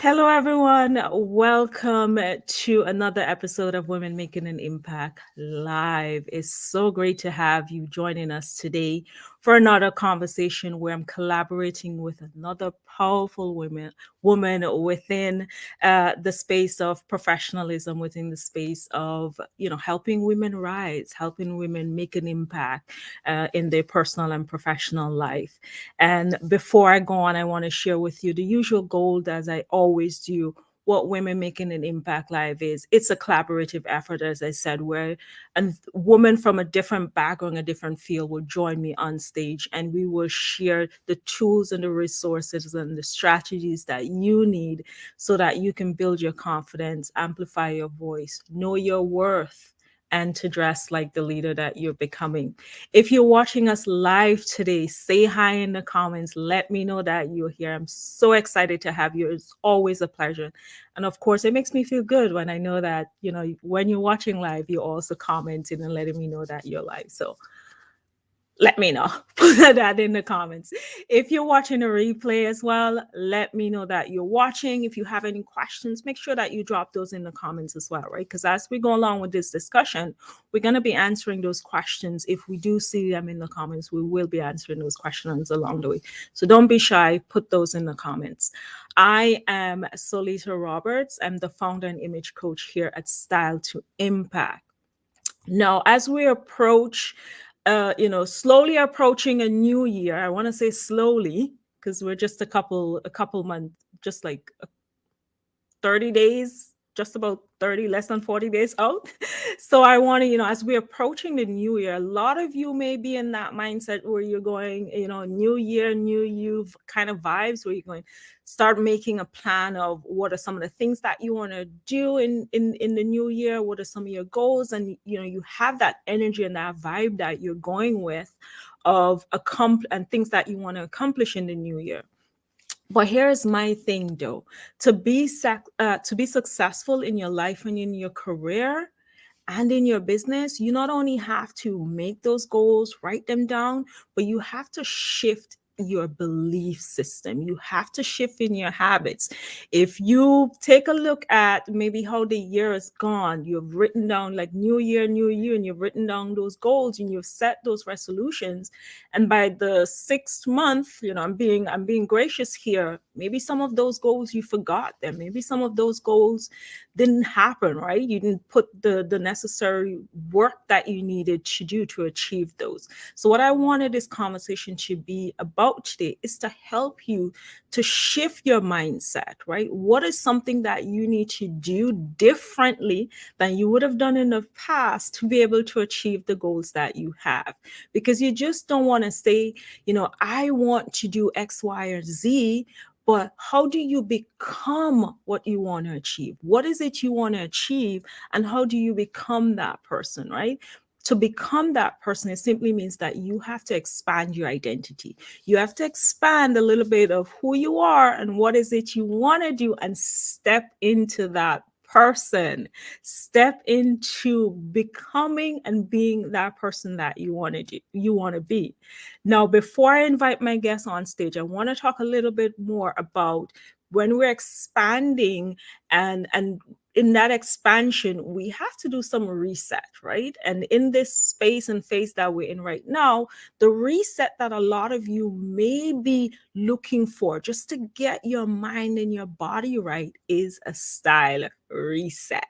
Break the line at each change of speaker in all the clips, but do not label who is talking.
Hello, everyone. Welcome to another episode of Women Making an Impact Live. It's so great to have you joining us today for another conversation where I'm collaborating with another powerful woman within the space of professionalism, within the space of helping women rise, helping women make an impact in their personal and professional life. And before I go on, I want to share with you the usual goal, as I always do. What Women Making an Impact Live is, it's a collaborative effort, as I said, where a woman from a different background, a different field will join me on stage, and we will share the tools and the resources and the strategies that you need so that you can build your confidence, amplify your voice, know your worth, and to dress like the leader that you're becoming. If you're watching us live today, say hi in the comments. Let me know that you're here. I'm so excited to have you. It's always a pleasure. And of course, it makes me feel good when I know that, when you're watching live, you're also commenting and letting me know that you're live. So let me know. Put that in the comments. If you're watching a replay as well, let me know that you're watching. If you have any questions, make sure that you drop those in the comments as well, right? Because as we go along with this discussion, we're going to be answering those questions. If we do see them in the comments, we will be answering those questions along the way. So don't be shy. Put those in the comments. I am Solita Roberts. I'm the founder and image coach here at Style to Impact. Now, as we approach, slowly approaching a new year, I want to say slowly because we're just a couple months, just like 30 days, just about 30, less than 40 days out. So I want to, as we're approaching the new year, a lot of you may be in that mindset where you're going, new year, new you kind of vibes where you're going, start making a plan of what are some of the things that you want to do in the new year, what are some of your goals, and you have that energy and that vibe that you're going with of and things that you want to accomplish in the new year. But here's my thing, though: to be successful in your life and in your career and in your business, you not only have to make those goals, write them down, but you have to shift your belief system. You have to shift in your habits. If you take a look at maybe how the year has gone, you've written down like new year, new you, and you've written down those goals and you've set those resolutions. And by the sixth month, I'm being gracious here. Maybe some of those goals you forgot them. Maybe some of those goals didn't happen, right? You didn't put the necessary work that you needed to do to achieve those. So what I wanted this conversation to be about today is to help you to shift your mindset, right? What is something that you need to do differently than you would have done in the past to be able to achieve the goals that you have? Because you just don't want to say, I want to do X, Y, or Z, but how do you become what you want to achieve? What is it you want to achieve? And how do you become that person, right? To become that person, it simply means that you have to expand your identity. You have to expand a little bit of who you are and what is it you want to do and step into that person. Step into becoming and being that person that you want to do, you want to be. Now, before I invite my guests on stage, I want to talk a little bit more about when we're expanding and in that expansion, we have to do some reset, right? And in this space and phase that we're in right now, the reset that a lot of you may be looking for just to get your mind and your body right is a style reset.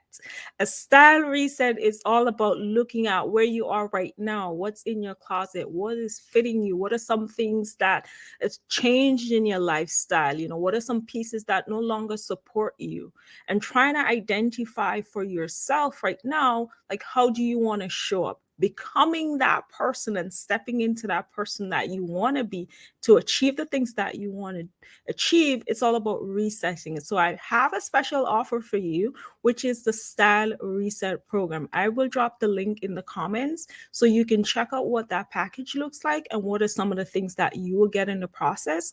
A style reset is all about looking at where you are right now, what's in your closet, what is fitting you, what are some things that have changed in your lifestyle, what are some pieces that no longer support you, and trying to identify for yourself right now, like, how do you want to show up? Becoming that person and stepping into that person that you want to be to achieve the things that you want to achieve. It's all about resetting it. So I have a special offer for you, which is the Style Reset Program. I will drop the link in the comments so you can check out what that package looks like and what are some of the things that you will get in the process.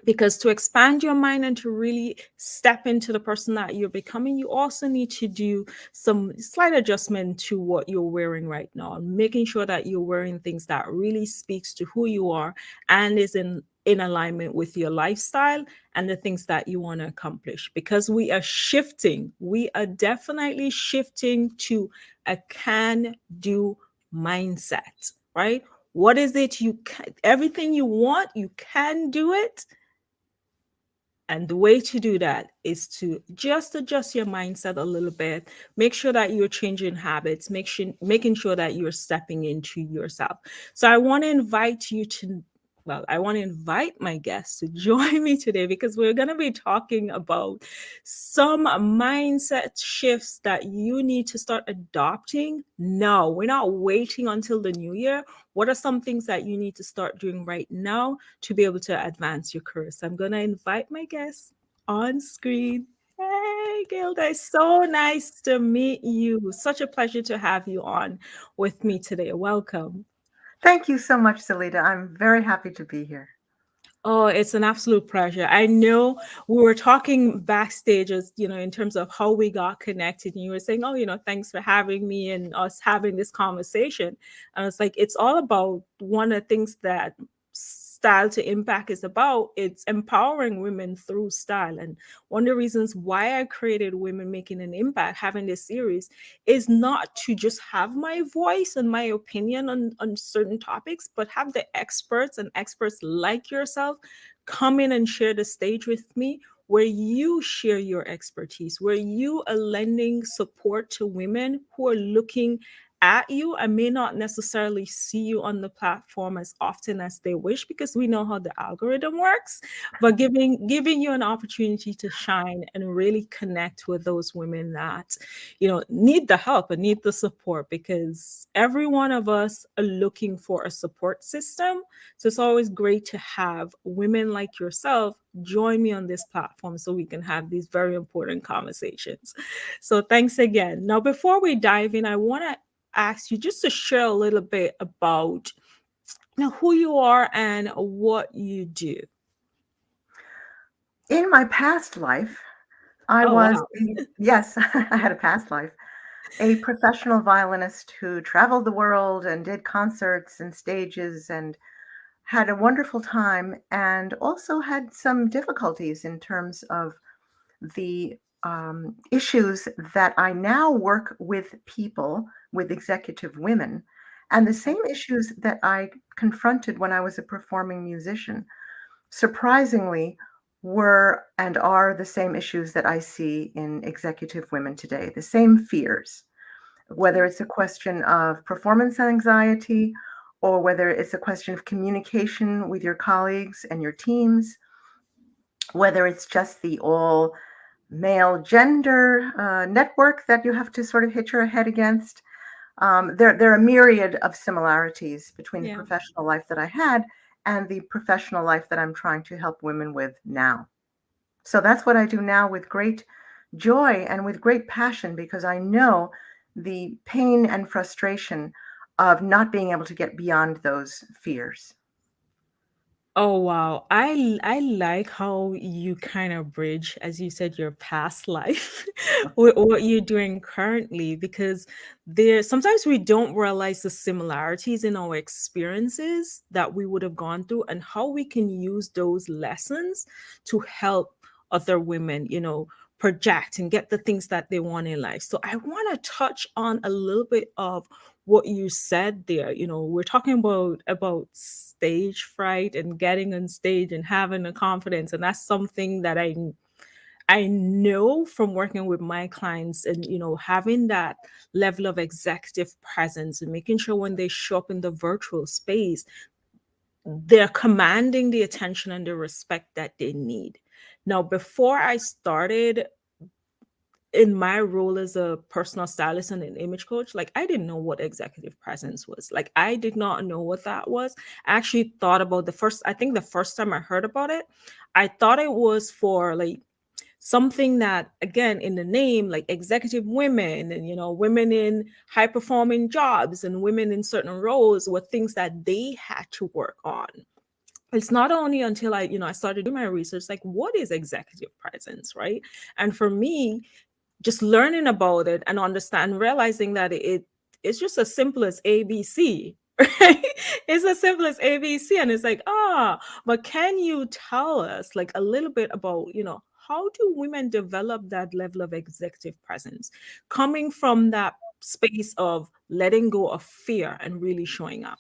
Because to expand your mind and to really step into the person that you're becoming, you also need to do some slight adjustment to what you're wearing right now, making sure that you're wearing things that really speaks to who you are and is in alignment with your lifestyle and the things that you want to accomplish, because we are definitely shifting to a can do mindset, right? What is it you can, everything you want, you can do it. And the way to do that is to just adjust your mindset a little bit. Make sure that you're changing habits. Making sure that you're stepping into yourself. So I want to invite you to, well, I want to invite my guests to join me today, because we're going to be talking about some mindset shifts that you need to start adopting now. We're not waiting until the new year. What are some things that you need to start doing right now to be able to advance your career? So I'm going to invite my guests on screen. Hey, Gilda, it's so nice to meet you. Such a pleasure to have you on with me today. Welcome.
Thank you so much, Salida. I'm very happy to be here.
Oh, it's an absolute pleasure. I know we were talking backstage, as in terms of how we got connected. And you were saying, "Oh, thanks for having me and us having this conversation." And it's like it's all about one of the things that style to impact is about. It's empowering women through style. And one of the reasons why I created Women Making an Impact, having this series, is not to just have my voice and my opinion on certain topics, but have the experts and experts like yourself come in and share the stage with me, where you share your expertise, where you are lending support to women who are looking at you and may not necessarily see you on the platform as often as they wish, because we know how the algorithm works, but giving you an opportunity to shine and really connect with those women that need the help and need the support, because every one of us are looking for a support system. So it's always great to have women like yourself join me on this platform so we can have these very important conversations. So thanks again. Now, before we dive in, I want to ask you just to share a little bit about who you are and what you do.
In my past life, I
Oh,
was,
wow.
yes, I had a past life, a professional violinist who traveled the world and did concerts and stages and had a wonderful time, and also had some difficulties in terms of the issues that I now work with people, with executive women, and the same issues that I confronted when I was a performing musician, surprisingly, were and are the same issues that I see in executive women today, the same fears, whether
Okay.
it's a question of performance anxiety or whether it's a question of communication with your colleagues and your teams, whether it's just the all male gender network that you have to sort of hit your head against. There are a myriad of similarities between the
Yeah.
professional life that I had and the professional life that I'm trying to help women with now. So that's what I do now with great joy and with great passion, because I know the pain and frustration of not being able to get beyond those fears.
Oh wow. I like how you kind of bridge, as you said, your past life with what you're doing currently, because there sometimes we don't realize the similarities in our experiences that we would have gone through and how we can use those lessons to help other women, project and get the things that they want in life. So I want to touch on a little bit of what you said there. We're talking about stage fright and getting on stage and having the confidence, and that's something that I know from working with my clients, and having that level of executive presence and making sure when they show up in the virtual space, they're commanding the attention and the respect that they need. Now, before I started in my role as a personal stylist and an image coach, like I didn't know what executive presence was. Like I did not know what that was. I actually thought about I think the first time I heard about it, I thought it was for like something that, again, in the name, like executive women and women in high performing jobs and women in certain roles, were things that they had to work on. It's not only until I started doing my research, like what is executive presence, right? And for me, just learning about it and realizing that it's just as simple as ABC. Right? It's as simple as ABC. And it's like, but can you tell us like a little bit about, how do women develop that level of executive presence coming from that space of letting go of fear and really showing up?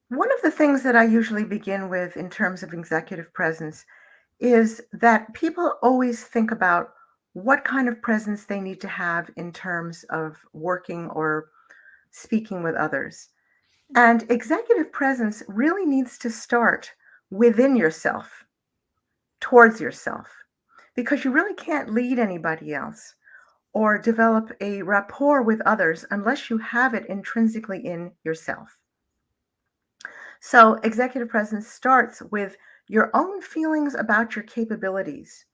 One of the things that I usually begin with in terms of executive presence is that people always think about what kind of presence they need to have in terms of working or speaking with others. And executive presence really needs to start within yourself, towards yourself, because you really can't lead anybody else or develop a rapport with others unless you have it intrinsically in yourself. So, executive presence starts with your own feelings about your capabilities,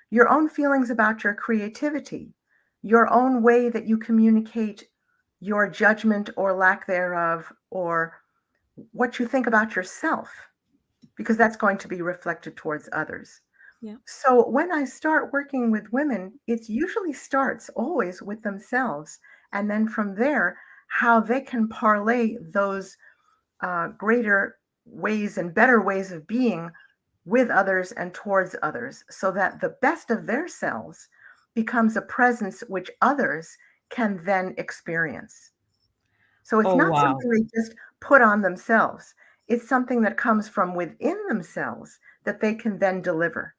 your own feelings about your creativity, your own way that you communicate your judgment or lack thereof, or what you think about yourself, because that's going to be reflected towards others.
Yeah.
So when I start working with women, it usually starts always with themselves. And then from there, how they can parlay those greater ways and better ways of being with others and towards others, so that the best of their selves becomes a presence which others can then experience. So it's
Oh,
not
wow.
something they just put on themselves. It's something that comes from within themselves that they can then deliver.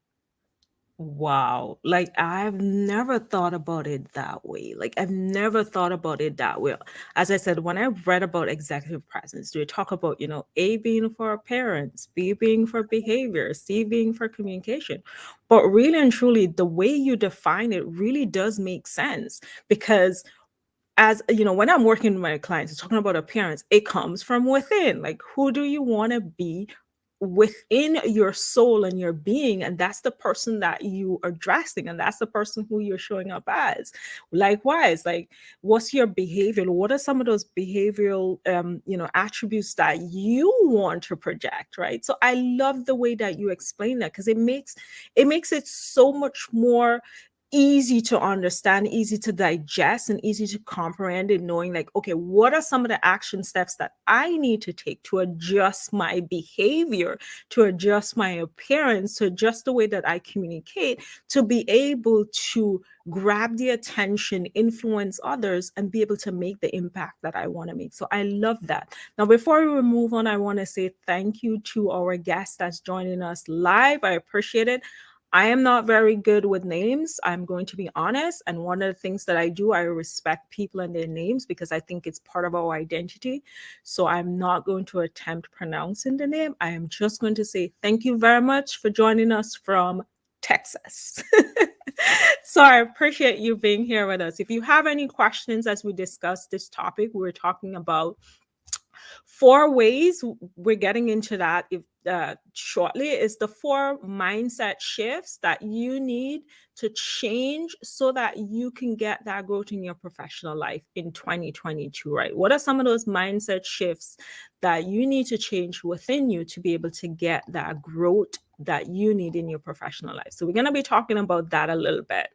Wow. Like I've never thought about it that way. Like I've never thought about it that way. As I said, when I read about executive presence, they talk about, A being for appearance, B being for behavior, C being for communication. But really and truly, the way you define it really does make sense because as when I'm working with my clients talking about appearance, it comes from within. Like, who do you want to be within your soul and your being? And that's the person that you are dressing, and that's the person who you're showing up as. Likewise, like, what's your behavior? What are some of those behavioral attributes that you want to project, right? So I love the way that you explain that, because it makes it so much more easy to understand, easy to digest, and easy to comprehend, in knowing like, okay, what are some of the action steps that I need to take to adjust my behavior, to adjust my appearance, to adjust the way that I communicate, to be able to grab the attention, influence others, and be able to make the impact that I want to make. So I love that. Now, before we move on, I want to say thank you to our guest that's joining us live. I appreciate it. I am not very good with names. I'm going to be honest. And one of the things that I do, I respect people and their names because I think it's part of our identity. So I'm not going to attempt pronouncing the name. I am just going to say thank you very much for joining us from Texas. So I appreciate you being here with us. If you have any questions as we discuss this topic, we're talking about four ways. We're getting into that if shortly. Is the four mindset shifts that you need to change so that you can get that growth in your professional life in 2022, right? What are some of those mindset shifts that you need to change within you to be able to get that growth that you need in your professional life? So we're going to be talking about that a little bit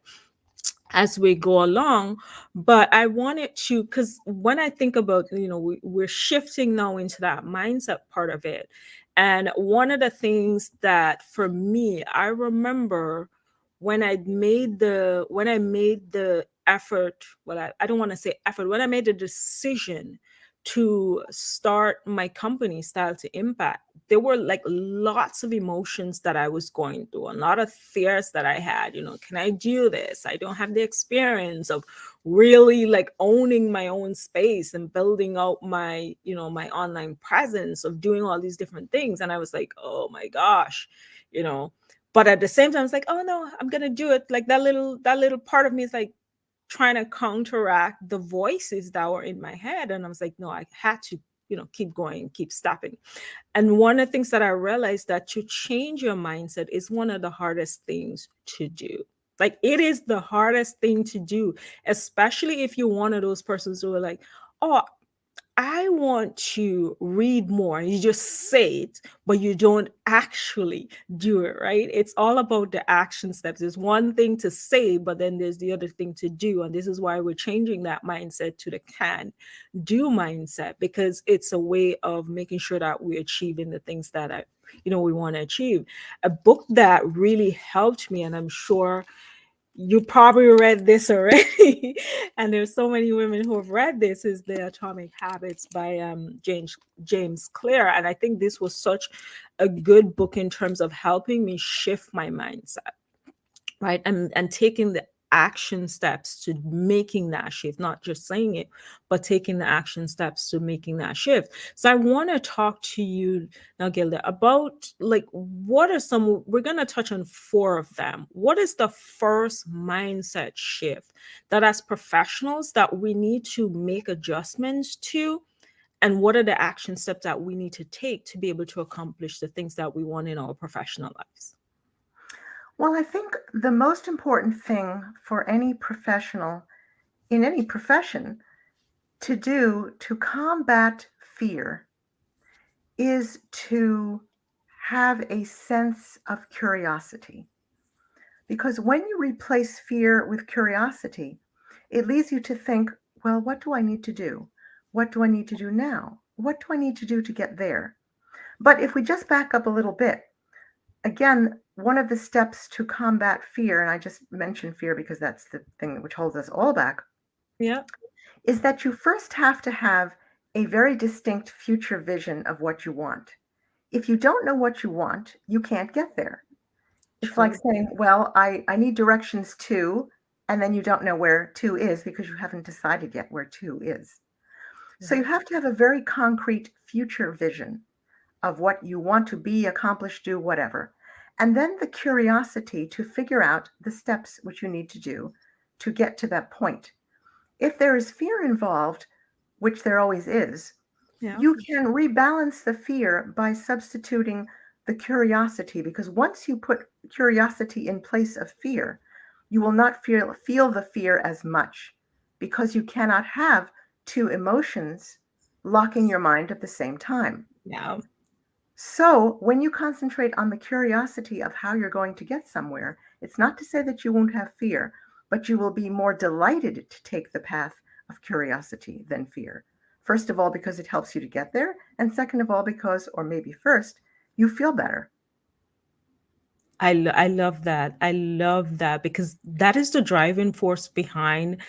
as we go along. But I wanted to, because when I think about, we're shifting now into that mindset part of it. And one of the things that for me, I remember when I made the effort, well, I don't want to say effort, when I made the decision to start my company, Style to Impact, there were like lots of emotions that I was going through, a lot of fears that I had. Can I do this? I don't have the experience of really like owning my own space and building out my online presence, of doing all these different things. And I was like, oh my gosh, you know. But at the same time, it's like, oh no, I'm gonna do it. Like that little part of me is like trying to counteract the voices that were in my head. And I was like, no, I had to, keep going, keep stopping. And one of the things that I realized, that to change your mindset is one of the hardest things to do. Like, it is the hardest thing to do, especially if you're one of those persons who are like, oh, I want to read more. You just say it, but you don't actually do it, right? It's all about the action steps. There's one thing to say, but then there's the other thing to do. And this is why we're changing that mindset to the can do mindset, because it's a way of making sure that we're achieving the things that we want to achieve. A book that really helped me, and I'm sure you probably read this already, and there's so many women who have read this, is The Atomic Habits by James Clear. And I think this was such a good book in terms of helping me shift my mindset, right? And taking the action steps to making that shift, not just saying it, but taking the action steps to making that shift. So I want to talk to you now, Gilda, about like what are some, we're going to touch on four of them. What is the first mindset shift that as professionals that we need to make adjustments to, and what are the action steps that we need to take to be able to accomplish the things that we want in our professional lives?
Well, I think the most important thing for any professional in any profession to do to combat fear is to have a sense of curiosity. Because when you replace fear with curiosity, it leads you to think, well, what do I need to do? What do I need to do now? What do I need to do to get there? But if we just back up a little bit, again, one of the steps to combat fear, and I just mentioned fear because that's the thing which holds us all back,
Yeah,
is that you first have to have a very distinct future vision of what you want. If you don't know what you want, you can't get there. It's like
true.
saying, well, I need directions to, and then you don't know where to is because you haven't decided yet where to is. So you
Right.
have to have a very concrete future vision of what you want to be, accomplish, do, whatever. And then the curiosity to figure out the steps which you need to do to get to that point. If there is fear involved, which there always is,
Yeah.
you can rebalance the fear by substituting the curiosity, because once you put curiosity in place of fear, you will not feel the fear as much because you cannot have two emotions locking your mind at the same time.
Yeah.
So, when you concentrate on the curiosity of how you're going to get somewhere, it's not to say that you won't have fear, but you will be more delighted to take the path of curiosity than fear. First of all, because it helps you to get there, and second of all, because, or maybe first, you feel better.
I love that. I love that because that is the driving force behind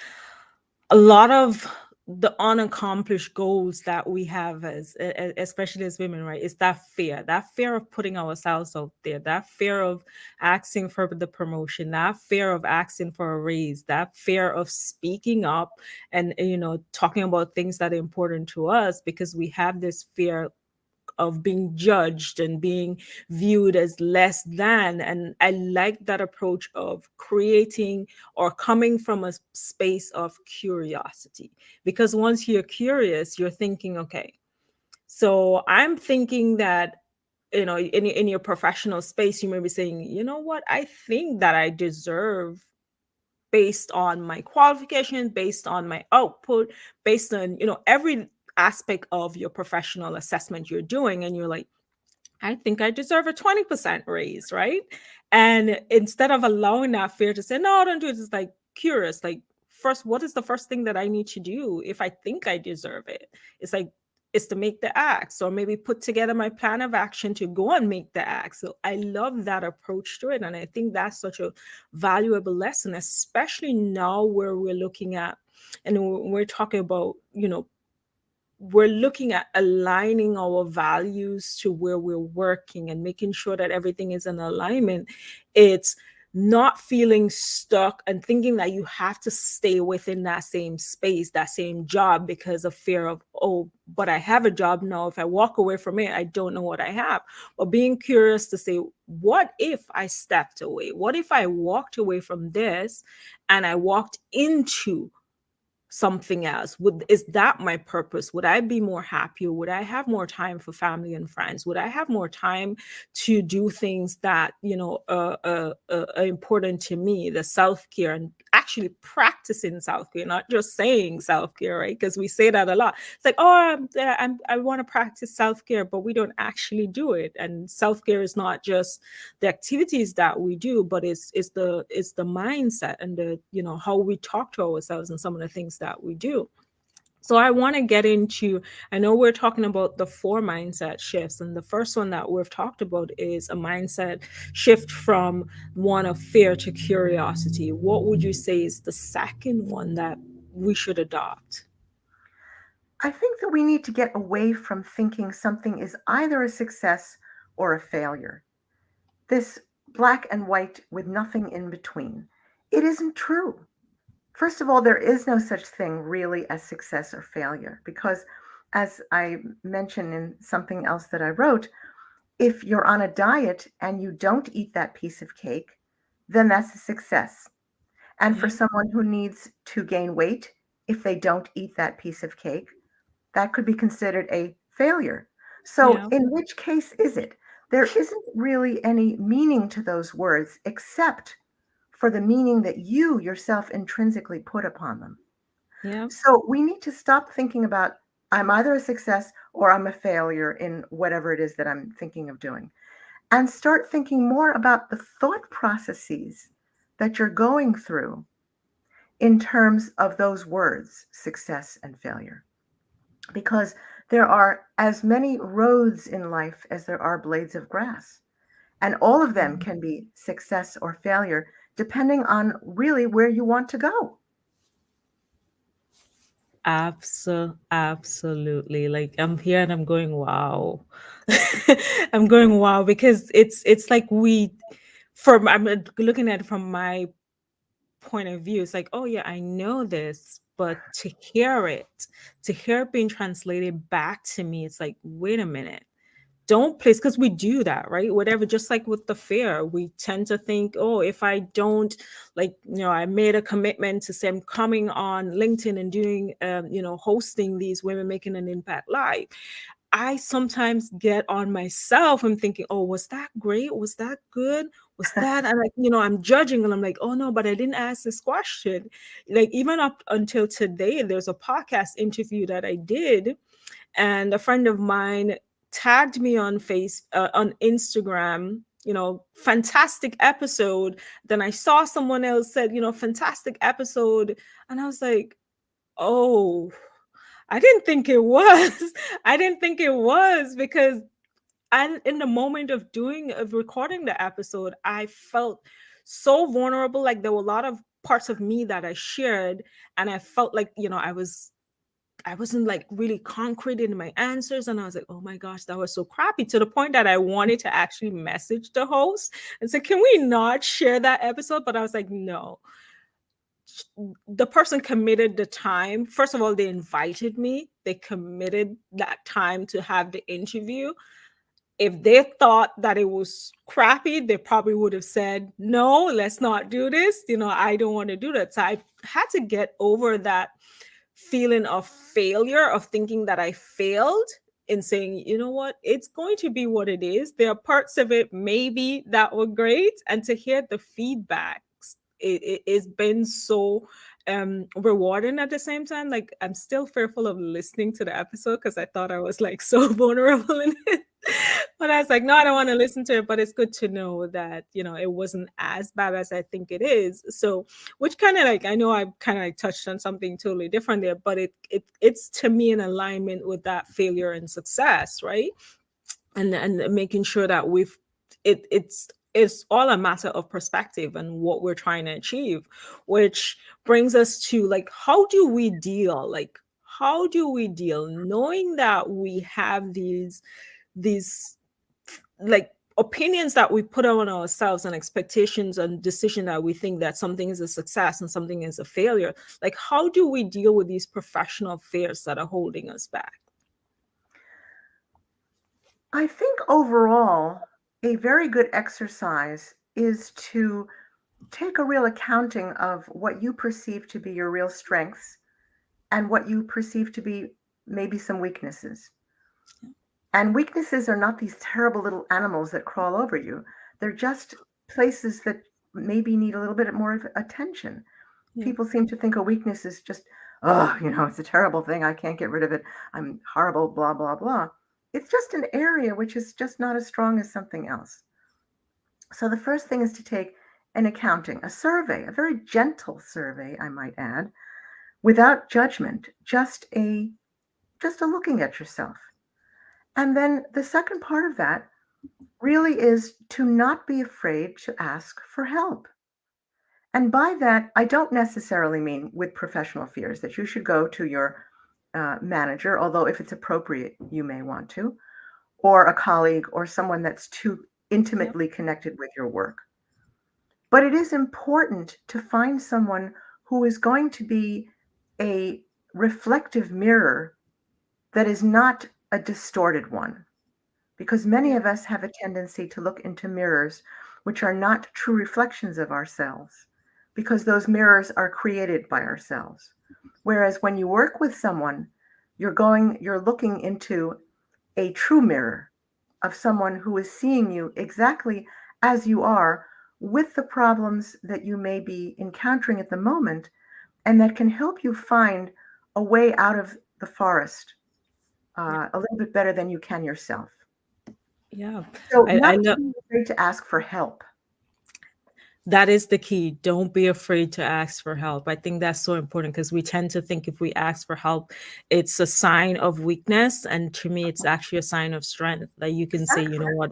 a lot of the unaccomplished goals that we have as especially as women, right? It's that fear of putting ourselves out there, that fear of asking for the promotion, that fear of asking for a raise, that fear of speaking up and talking about things that are important to us, because we have this fear of being judged and being viewed as less than. And I like that approach of creating or coming from a space of curiosity, because once you're curious, you're thinking, okay, so I'm thinking that in your professional space, you may be saying, you know what, I think that I deserve, based on my qualifications, based on my output, based on every aspect of your professional assessment you're doing, and you're like, I think I deserve a 20% raise, right? And instead of allowing that fear to say, no, don't do it, it's like curious, like, first, what is the first thing that I need to do if I think I deserve it? It's like, it's to make the acts, or maybe put together my plan of action to go and make the acts. So I love that approach to it. And I think that's such a valuable lesson, especially now where we're looking at, and we're talking about, we're looking at aligning our values to where we're working and making sure that everything is in alignment. It's not feeling stuck and thinking that you have to stay within that same space, that same job, because of fear of, oh, but I have a job now. If I walk away from it, I don't know what I have. But being curious to say, what if I stepped away? What if I walked away from this and I walked into something else? Is that my purpose? Would I be more happier? Would I have more time for family and friends? Would I have more time to do things that, are important to me, the self-care, and actually practicing self-care, not just saying self-care, right? Because we say that a lot. It's like, oh, I want to practice self-care, but we don't actually do it. And self-care is not just the activities that we do, but it's the mindset and the, how we talk to ourselves and some of the things that we do. So I want to get into, I know we're talking about the four mindset shifts, and the first one that we've talked about is a mindset shift from one of fear to curiosity. What would you say is the second one that we should adopt?
I think that we need to get away from thinking something is either a success or a failure. This black and white with nothing in between. It isn't true. First of all, there is no such thing really as success or failure because, as I mentioned in something else that I wrote, if you're on a diet and you don't eat that piece of cake, then that's a success. And for
Yeah,
someone who needs to gain weight, if they don't eat that piece of cake, that could be considered a failure. So,
yeah,
in which case is it? There isn't really any meaning to those words except for the meaning that you yourself intrinsically put upon them.
yeah.
So, we need to stop thinking about I'm either a success or I'm a failure in whatever it is that I'm thinking of doing, and start thinking more about the thought processes that you're going through in terms of those words, success and failure. Because there are as many roads in life as there are blades of grass. And all of them can be success or failure, depending on really where you want to go.
Absolutely. Like I'm here and I'm going, wow. I'm going, wow, because it's like from I'm looking at it from my point of view. It's like, oh yeah, I know this, but to hear it being translated back to me, it's like, wait a minute, don't place, because we do that, right? Whatever, just like with the fair, we tend to think, oh, if I don't, like, I made a commitment to say I'm coming on LinkedIn and doing, hosting these Women Making an Impact live. I sometimes get on myself. I'm thinking, oh, was that great? Was that good? Was that? And like, I'm judging and I'm like, oh no, but I didn't ask this question. Like, even up until today, there's a podcast interview that I did, and a friend of mine tagged me on Instagram, fantastic episode. Then I saw someone else said, fantastic episode, and I was like, oh, I didn't think it was. I didn't think it was, because I, in the moment of recording the episode, I felt so vulnerable. Like there were a lot of parts of me that I shared, and I felt like, I wasn't like really concrete in my answers. And I was like, oh my gosh, that was so crappy, to the point that I wanted to actually message the host and say, can we not share that episode? But I was like, no, the person committed the time. First of all, they invited me, they committed that time to have the interview. If they thought that it was crappy, they probably would have said, no, let's not do this. I don't want to do that. So I had to get over that feeling of failure, of thinking that I failed, in saying, you know what, it's going to be what it is. There are parts of it maybe that were great, and to hear the feedback, it's been so rewarding. At the same time, like I'm still fearful of listening to the episode because I thought I was like so vulnerable in it. But I was like, no, I don't want to listen to it. But it's good to know that, it wasn't as bad as I think it is. So, which kind of like, I know I kind of like touched on something totally different there, but it's to me in alignment with that failure and success, right? And making sure that it's all a matter of perspective and what we're trying to achieve, which brings us to like, how do we deal knowing that we have these like opinions that we put on ourselves, and expectations and decision that we think that something is a success and something is a failure. Like, how do we deal with these professional fears that are holding us back?
I think overall, a very good exercise is to take a real accounting of what you perceive to be your real strengths and what you perceive to be maybe some weaknesses. And weaknesses are not these terrible little animals that crawl over you. They're just places that maybe need a little bit more of attention.
Yeah.
People seem to think a weakness is just, oh, it's a terrible thing. I can't get rid of it. I'm horrible, blah, blah, blah. It's just an area which is just not as strong as something else. So the first thing is to take an accounting, a survey, a very gentle survey, I might add, without judgment, just a looking at yourself. And then the second part of that really is to not be afraid to ask for help. And by that, I don't necessarily mean with professional fears that you should go to your manager, although if it's appropriate, you may want to, or a colleague or someone that's too
Yeah.
intimately connected with your work. But it is important to find someone who is going to be a reflective mirror that is not a distorted one. Because many
Yeah.
of us have a tendency to look into mirrors which are not true reflections of ourselves, because those mirrors are created by ourselves. Whereas when you work with someone, you're looking into a true mirror of someone who is seeing you exactly as you are, with the problems that you may be encountering at the moment, and that can help you find a way out of the forest
Yeah.
a little bit better than you can yourself.
Yeah.
So
I
not
know.
being afraid to ask for help.
That is the key. Don't be afraid to ask for help. I think that's so important because we tend to think if we ask for help, it's a sign of weakness. And to me, it's actually a sign of strength that you can say, you
Exactly.
know what,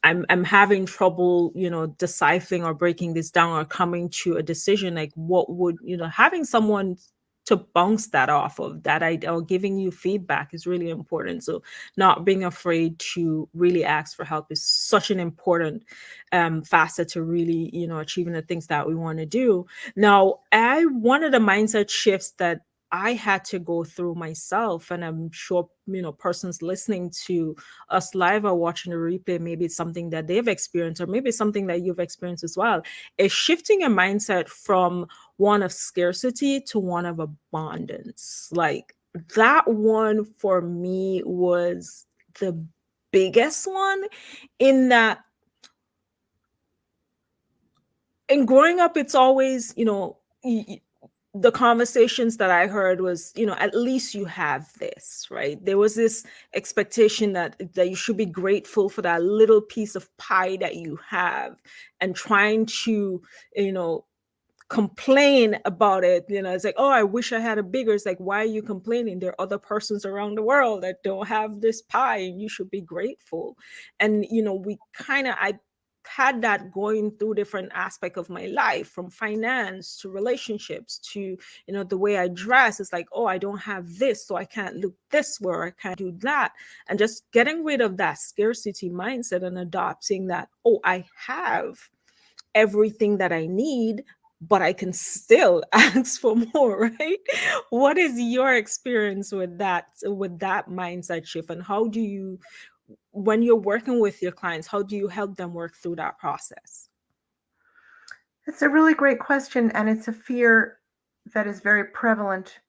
I'm having trouble, deciphering or breaking this down or coming to a decision. Like what would, having someone to bounce that off of that idea or giving you feedback is really important. So not being afraid to really ask for help is such an important facet to really achieving the things that we want to do. Now, one of the mindset shifts that I had to go through myself, and I'm sure persons listening to us live or watching the replay, maybe it's something that they've experienced or maybe it's something that you've experienced as well, is shifting a mindset from one of scarcity to one of abundance. Like that one for me was the biggest one, in that and growing up, it's always, the conversations that I heard was, at least you have this, right? There was this expectation that you should be grateful for that little piece of pie that you have, and trying to, you know, complain about it. It's like, oh, I wish I had a bigger. It's like, why are you complaining? There are other persons around the world that don't have this pie, and you should be grateful. And we kind of I had that going through different aspect of my life, from finance to relationships to the way I dress. It's like, oh, I don't have this, so I can't look this way, or I can't do that. And just getting rid of that scarcity mindset and adopting that, oh, I have everything that I need, but I can still ask for more, right? What is your experience with that mindset shift, and how do you, when you're working with your clients, how do you help them work through that process?
It's a really great question, and it's a fear that is very prevalent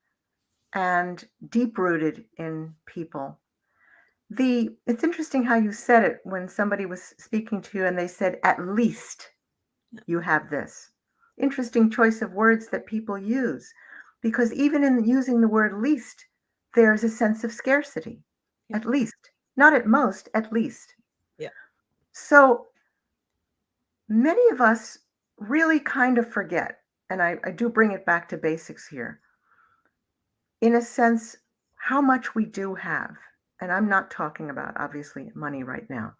and deep rooted in people. It's interesting how you said it when somebody was speaking to you and they said, at least you have this. Interesting choice of words that people use, because even in using the word least, there's a sense of scarcity.
Yeah.
At least, not at most, at least.
Yeah.
So many of us really kind of forget, and I do bring it back to basics here, in a sense, how much we do have. And I'm not talking about, obviously, money right now.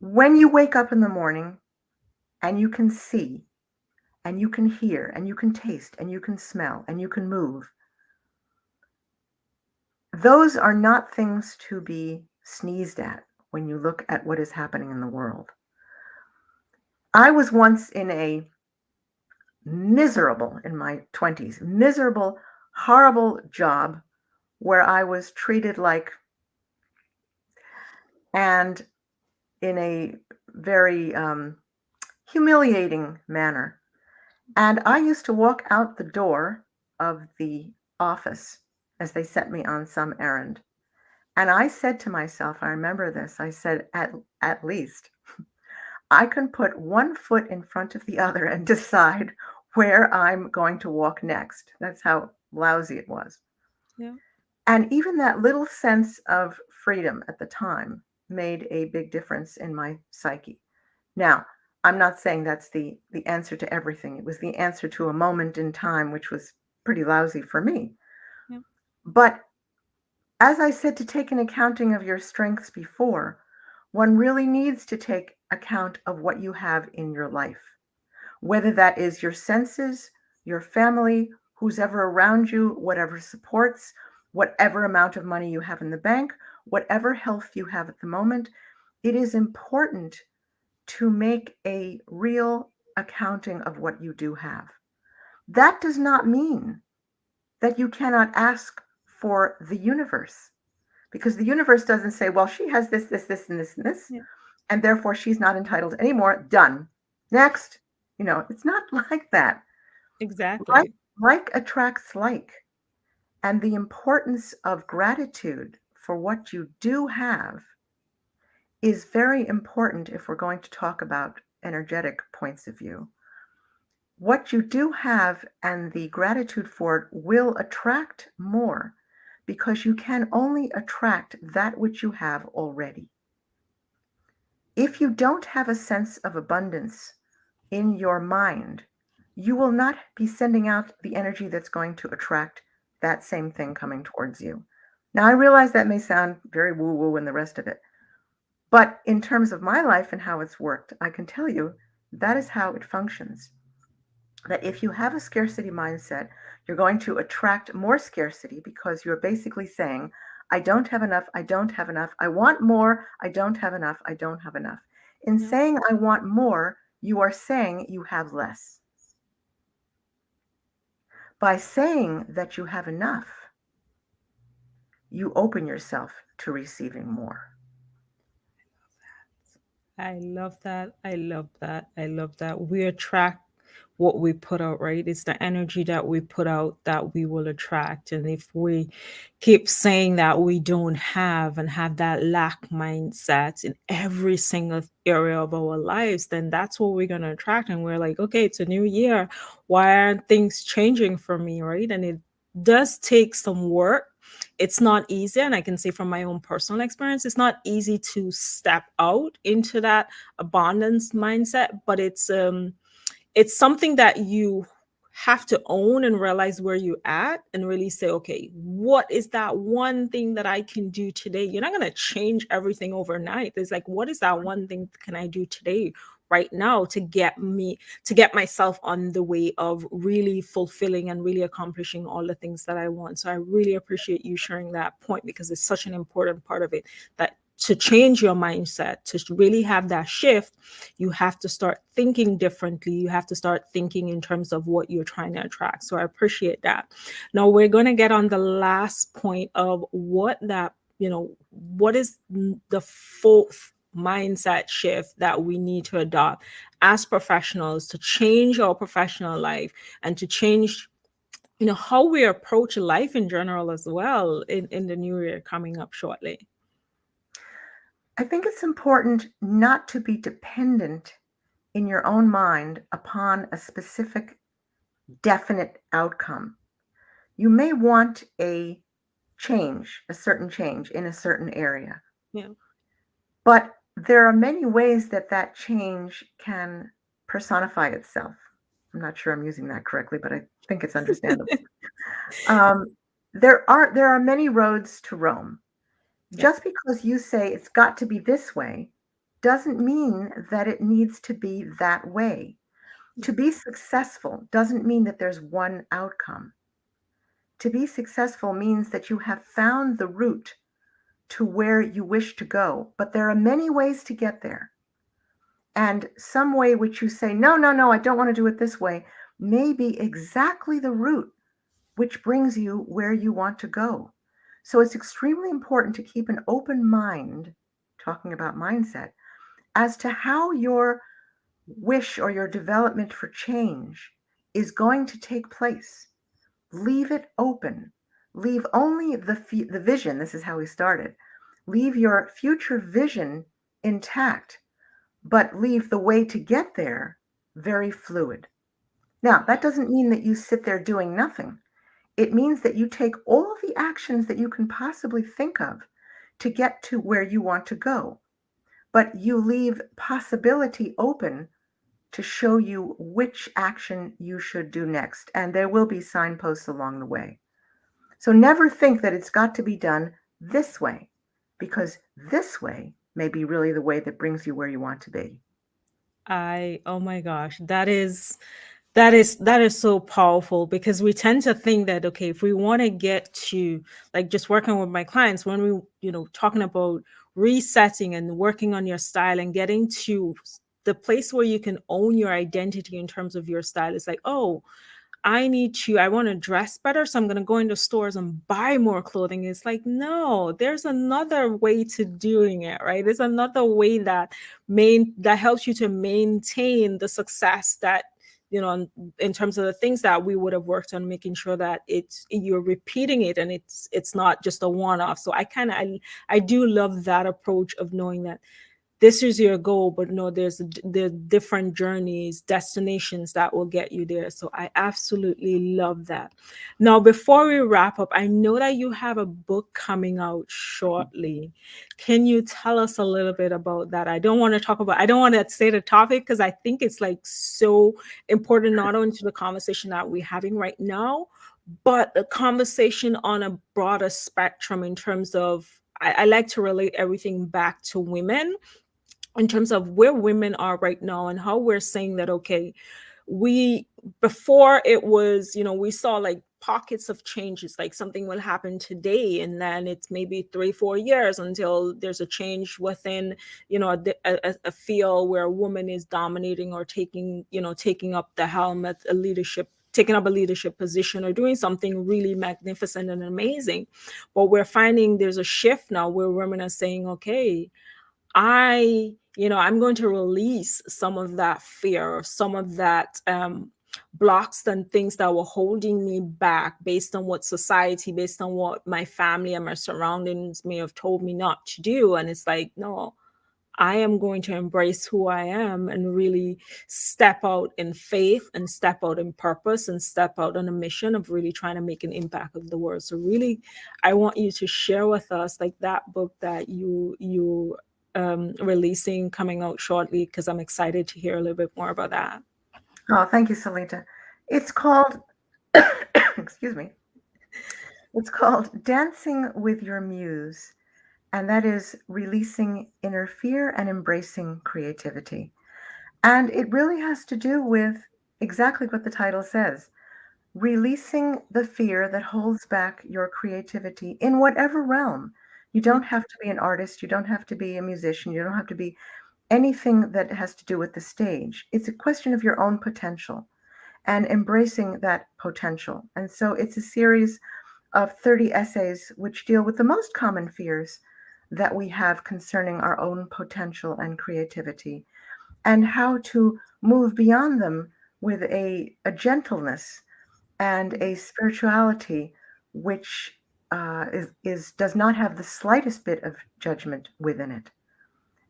When you wake up in the morning and you can see, and you can hear, and you can taste, and you can smell, and you can move, those are not things to be sneezed at when you look at what is happening in the world. I was once in a miserable, in my 20s, miserable, horrible job where I was treated like, and in a very humiliating manner. And I used to walk out the door of the office as they sent me on some errand. And I said to myself, I remember this, I said, at least I can put one foot in front of the other and decide where I'm going to walk next. That's how lousy it was.
Yeah.
And even that little sense of freedom at the time made a big difference in my psyche. Now, I'm not saying that's the answer to everything. It was the answer to a moment in time which was pretty lousy for me.
Yeah.
But as I said, to take an accounting of your strengths before, one really needs to take account of what you have in your life, whether that is your senses, your family, who's ever around you, whatever supports, whatever amount of money you have in the bank, whatever health you have at the moment. It is important to make a real accounting of what you do have. That does not mean that you cannot ask for the universe, because the universe doesn't say, well, she has this, this, this, and this, and this,
Yeah.
and therefore she's not entitled anymore. Done. Next. It's not like that. Like,
Exactly.
like attracts like. And the importance of gratitude for what you do have is very important if we're going to talk about energetic points of view. What you do have and the gratitude for it will attract more, because you can only attract that which you have already. If you don't have a sense of abundance in your mind, you will not be sending out the energy that's going to attract that same thing coming towards you. Now, I realize that may sound very woo woo and the rest of it, but in terms of my life and how it's worked, I can tell you that is how it functions. That if you have a scarcity mindset, you're going to attract more scarcity, because you're basically saying, I don't have enough, I don't have enough, I want more, I don't have enough, I don't have enough. In
Yeah.
saying I want more, you are saying you have less. By saying that you have enough, you open yourself to receiving more.
I love that. I love that. I love that. We attract what we put out, right? It's the energy that we put out that we will attract. And if we keep saying that we don't have and have that lack mindset in every single area of our lives, then that's what we're going to attract. And we're like, okay, it's a new year. Why aren't things changing for me, right? And it does take some work. It's not easy, and I can say from my own personal experience, it's not easy to step out into that abundance mindset, but it's something that you have to own and realize where you're at and really say, okay, what is that one thing that I can do today? You're not going to change everything overnight. There's like, what is that one thing can I do today, right now, to get myself on the way of really fulfilling and really accomplishing all the things that I want. So I really appreciate you sharing that point, because it's such an important part of it, that to change your mindset, to really have that shift, you have to start thinking differently. You have to start thinking in terms of what you're trying to attract. So I appreciate that. Now we're going to get on the last point of what is the fourth mindset shift that we need to adopt as professionals to change our professional life and to change how we approach life in general as well in the new year coming up shortly.
I think it's important not to be dependent in your own mind upon a specific, definite outcome. You may want a certain change in a certain area,
Yeah.
but there are many ways that that change can personify itself. I'm not sure I'm using that correctly, but I think it's understandable. Um, there are many roads to Rome.
Yeah.
Just because you say it's got to be this way doesn't mean that it needs to be that way. To be successful doesn't mean that there's one outcome. To be successful means that you have found the route to where you wish to go, but there are many ways to get there. And some way which you say, no, no, no, I don't want to do it this way, may be exactly the route which brings you where you want to go. So it's extremely important to keep an open mind, talking about mindset, as to how your wish or your development for change is going to take place. leave it open. Leave only the vision. This is how we started. Leave your future vision intact, but leave the way to get there very fluid. Now, that doesn't mean that you sit there doing nothing. It means that you take all the actions that you can possibly think of to get to where you want to go, but you leave possibility open to show you which action you should do next. And there will be signposts along the way. So never think that it's got to be done this way, because this way may be really the way that brings you where you want to be.
Oh my gosh, that is so powerful, because we tend to think that, okay, if we want to get to, like, just working with my clients, when we, talking about resetting and working on your style and getting to the place where you can own your identity in terms of your style, it's like, oh, I want to dress better. So I'm going to go into stores and buy more clothing. It's like, no, there's another way to doing it, right? There's another way that helps you to maintain the success that, in terms of the things that we would have worked on, making sure that you're repeating it and it's not just a one-off. So I do love that approach of knowing that this is your goal, but no, there's different journeys, destinations that will get you there. So I absolutely love that. Now, before we wrap up, I know that you have a book coming out shortly. Can you tell us a little bit about that? I don't want to say the topic, because I think it's like so important, not only to the conversation that we're having right now, but the conversation on a broader spectrum, in terms of, I like to relate everything back to women, in terms of where women are right now and how we're saying that, okay, we before it was, we saw like pockets of changes, like something will happen today and then it's maybe 3 4 years until there's a change within, a field where a woman is dominating or taking up the helm at a leadership, taking up a leadership position or doing something really magnificent and amazing. But we're finding there's a shift now where women are saying, okay, I'm going to release some of that fear, some of that blocks and things that were holding me back, based on what society, based on what my family and my surroundings may have told me not to do. And it's like, no, I am going to embrace who I am and really step out in faith and step out in purpose and step out on a mission of really trying to make an impact of the world. So really, I want you to share with us like that book that you releasing, coming out shortly, because I'm excited to hear a little bit more about that.
Oh, thank you, Salita. It's called, excuse me, it's called Dancing with Your Muse, and that is releasing inner fear and embracing creativity. And it really has to do with exactly what the title says, releasing the fear that holds back your creativity in whatever realm. You
Yeah.
don't have to be an artist, you don't have to be a musician, you don't have to be anything that has to do with the stage. It's a question of your own potential and embracing that potential. And so it's a series of 30 essays which deal with the most common fears that we have concerning our own potential and creativity, and how to move beyond them with a gentleness and a spirituality which does not have the slightest bit of judgment within it.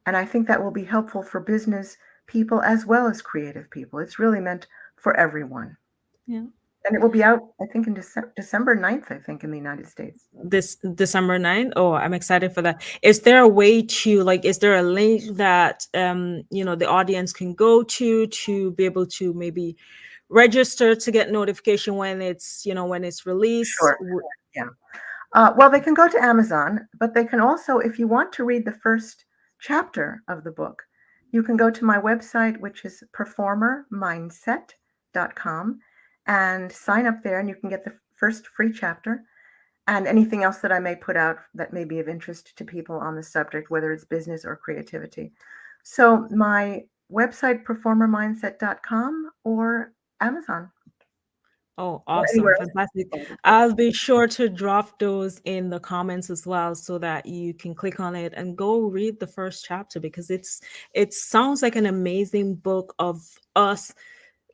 And I think that will be helpful for business people as well as creative people. It's really meant for everyone.
Yeah.
And it will be out, I think, in December 9th, I think, in the United States.
This December 9th. Oh, I'm excited for that. Is there a way to, like, is there a link that the audience can go to be able to maybe register to get notification when it's released?
Sure. Yeah. Well, they can go to Amazon, but they can also, if you want to read the first chapter of the book, you can go to my website, which is performermindset.com, and sign up there, and you can get the first free chapter and anything else that I may put out that may be of interest to people on the subject, whether it's business or creativity. So my website, performermindset.com, or Amazon,
Oh,
or
awesome.
anywhere else.
Fantastic. I'll be sure to drop those in the comments as well, so that you can click on it and go read the first chapter, because it sounds like an amazing book of us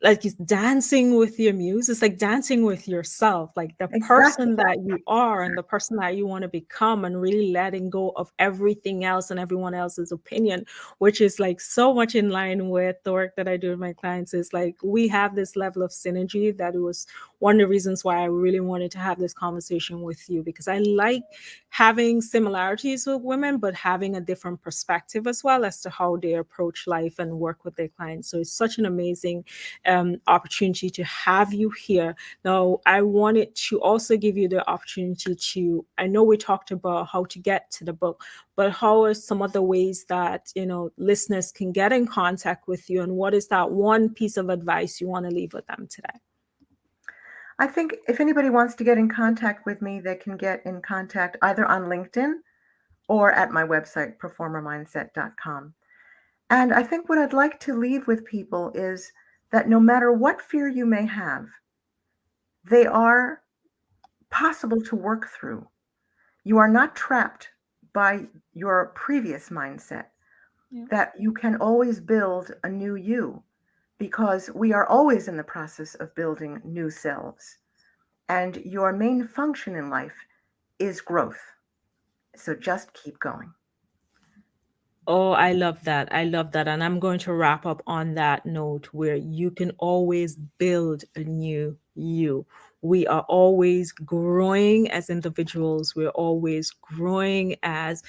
like it's dancing with your muse. It's like dancing with yourself, like the
Exactly.
person that you are and the person that you want to become, and really letting go of everything else and everyone else's opinion, which is like so much in line with the work that I do with my clients. Is like we have this level of synergy that it was one of the reasons why I really wanted to have this conversation with you, because I like having similarities with women, but having a different perspective as well as to how they approach life and work with their clients. So it's such an amazing opportunity to have you here. Now, I wanted to also give you the opportunity to, I know we talked about how to get to the book, but how are some of the ways that, listeners can get in contact with you? And what is that one piece of advice you want to leave with them today?
I think if anybody wants to get in contact with me, they can get in contact either on LinkedIn or at my website, performermindset.com. And I think what I'd like to leave with people is that no matter what fear you may have, they are possible to work through. You are not trapped by your previous mindset,
Yeah.
that you can always build a new you because we are always in the process of building new selves. And your main function in life is growth. So just keep going.
Oh, I love that. I love that. And I'm going to wrap up on that note where you can always build a new you. We are always growing as individuals. We're always growing as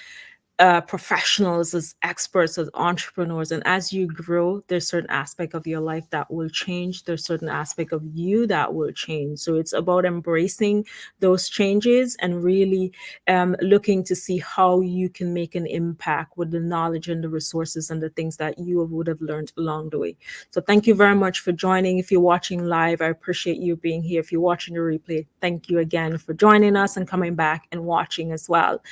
professionals, as experts, as entrepreneurs. And as you grow, there's certain aspect of your life that will change. There's certain aspect of you that will change. So it's about embracing those changes and really looking to see how you can make an impact with the knowledge and the resources and the things that you would have learned along the way. So thank you very much for joining. If you're watching live, I appreciate you being here. If you're watching the replay, thank you again for joining us and coming back and watching as well.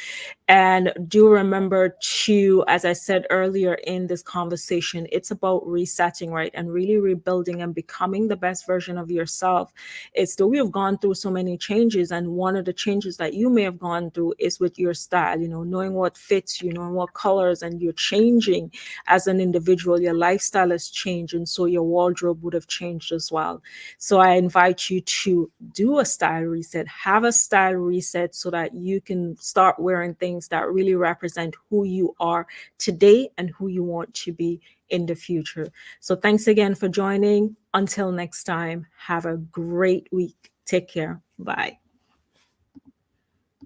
And do remember to, as I said earlier in this conversation, it's about resetting, right? And really rebuilding and becoming the best version of yourself. It's that we have gone through so many changes. And one of the changes that you may have gone through is with your style, knowing what fits you, knowing what colors, and you're changing as an individual. Your lifestyle has changed. And so your wardrobe would have changed as well. So I invite you to do a style reset, have a style reset so that you can start wearing things that really represent who you are today and who you want to be in the future. So thanks again for joining. Until next time, have a great week. Take care. Bye.